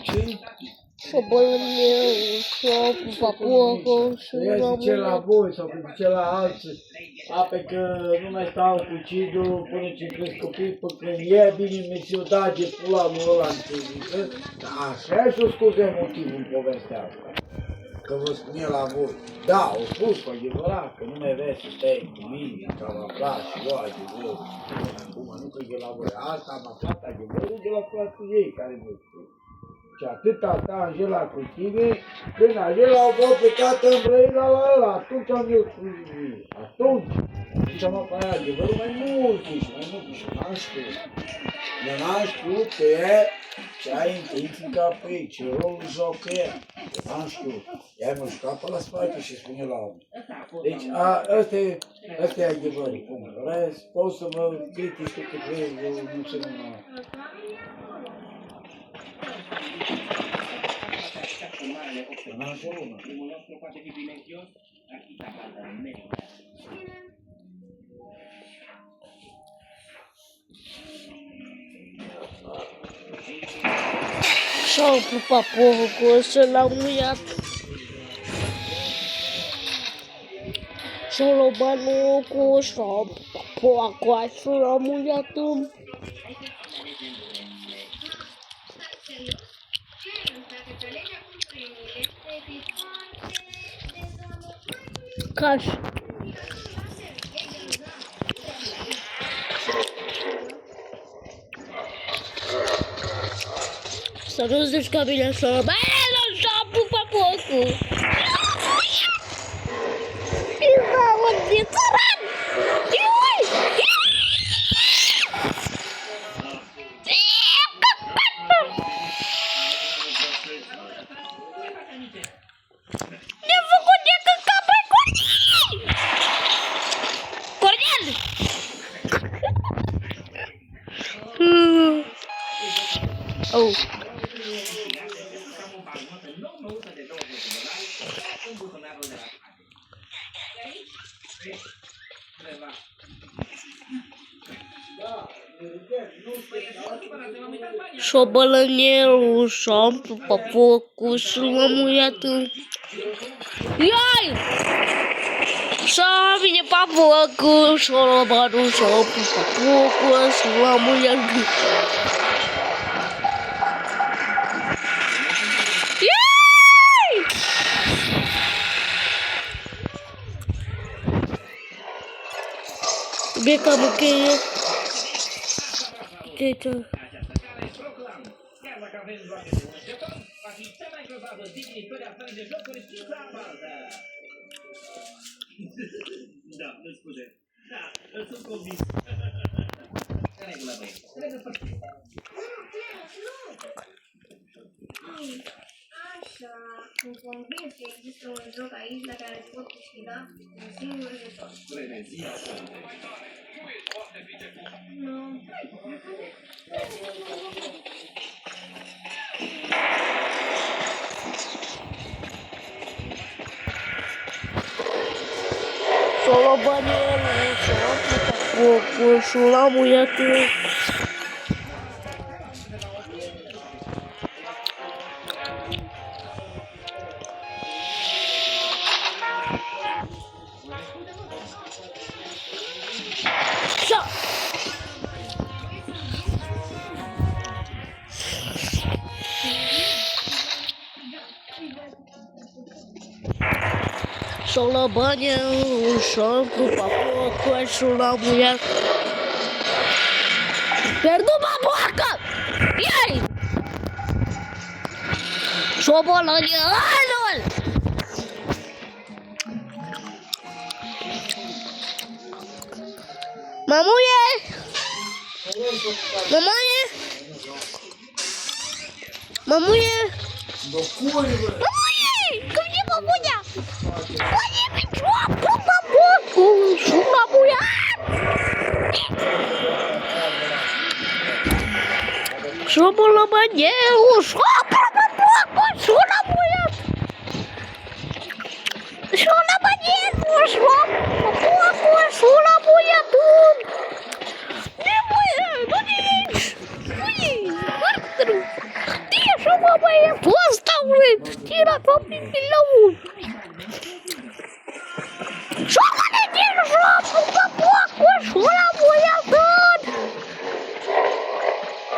Ce? Șobolănie, ușor, cu papucă și Eu zice la voi sau cu zice la alții. Ape că nu mai stau cu cidul până ce cresc copii, până când e bine mi-o da de pula mă ăla înțelegă. Așa și-o scuze motivul în povestea asta. Că vă spune la voi. Da, o spus cu adevărat, că nu mai vezi să stai cu mine, că am aflat și eu adevărul. Acum nu că e la voi. Asta am aflat adevărul de la frații ei care mi-o spun. Și atâta ta Angela cu tine, când Angela au fost plecat în Brăila la ăla, atunci am eu spus mie. Atunci am aflat adevărul mai mult și n-am știut. Eu n-am știut că e ce ai intenții ca pe ei, ce rol joacă ea. N-am știut. Ea mă juca pe la spate și spune la om. Deci ăsta e adevărul. Rest, poți să mă critici tu cât vrei, eu nu se mă... Și-au cu papucă și l-au muiat. Și-au luat banucul și-au papucă și l-au muiat în... Caș. Să nu zici că vine să bă, nu și-a pus papucul. Pizda, unde țăran! Ne-a făcut de căca, băi, Cornel! Cornel! Oh. Șobolănelul și-a papucul și l-a muiat în... Iai! Și-a vine papucul și-a luat banul și-a pus papucul și l-a muiat în... Iai! Beca bucheie. Deci... Da, nu scuze. Da, sunt convins. În regulă, băi. Așa, sunt convins că există un joc aici la care pot câștiga un singur jeton. Nu. S-a luat banierul, s-a luat papucul și l-a muiat în... Și-au luat banierul și-au cu papucul și l-a muiat. Pierdut papucă! Iei! Șobolănie, anul! Mamuie! Mamuie! Mamuie! Mamuie! Cum e mamuia? Mamuie, mi-a pus papucul și l-a muiat! Șobolănie, ușor, papucul și l-a muiat! Șobolănie, ușor, papucul și l-a muiat! Nu-i, nu-i aici! Nu-i, foarte rău! Moje postawy! Tira to pilą! Szkoda nie żabu, papłaku, szula moja dod!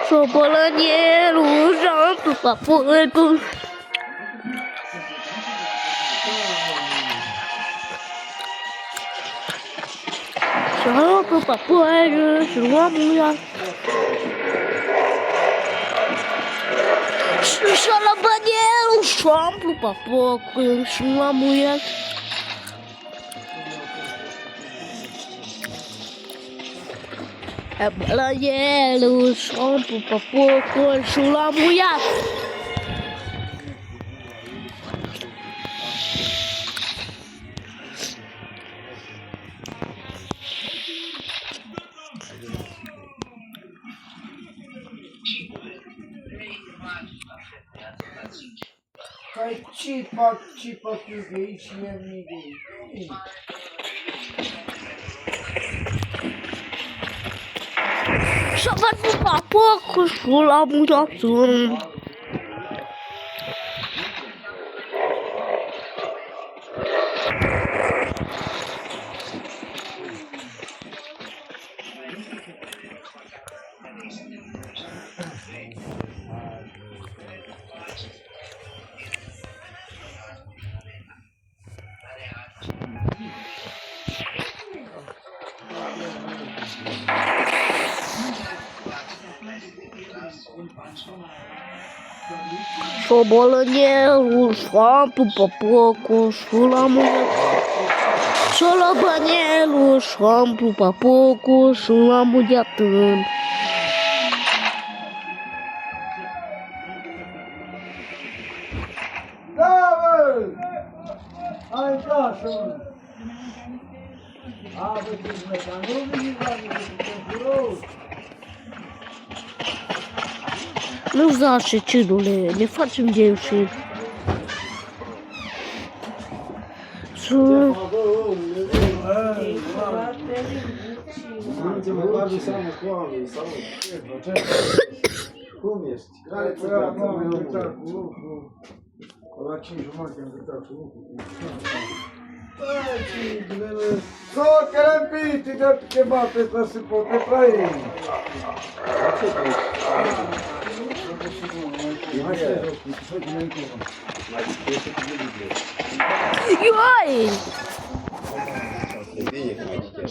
Szkoda nie żabu, papłaku. Żabu, papłaku, szula moja dod. Шалабанел, шампу, попоку, шламует. Шалабанел, шампу, попоку, шламует. Hai cipa più gay, ci è mi gay. Шабату, попоку, шламует. Шалабанел, шампу, попоку, шламует. Шалабанел, шампу, попоку, шламует. Dawaj! Aj, proszę. A, bo ty z metanury nie zabił, Nu zace, cidule, ne facem de ieșit. Sunt... Cum ești? Care ți-a dat mai La 5 jumate am gătat cu lucru. So, carambiti, da che batte sta si può te fai. Ioi!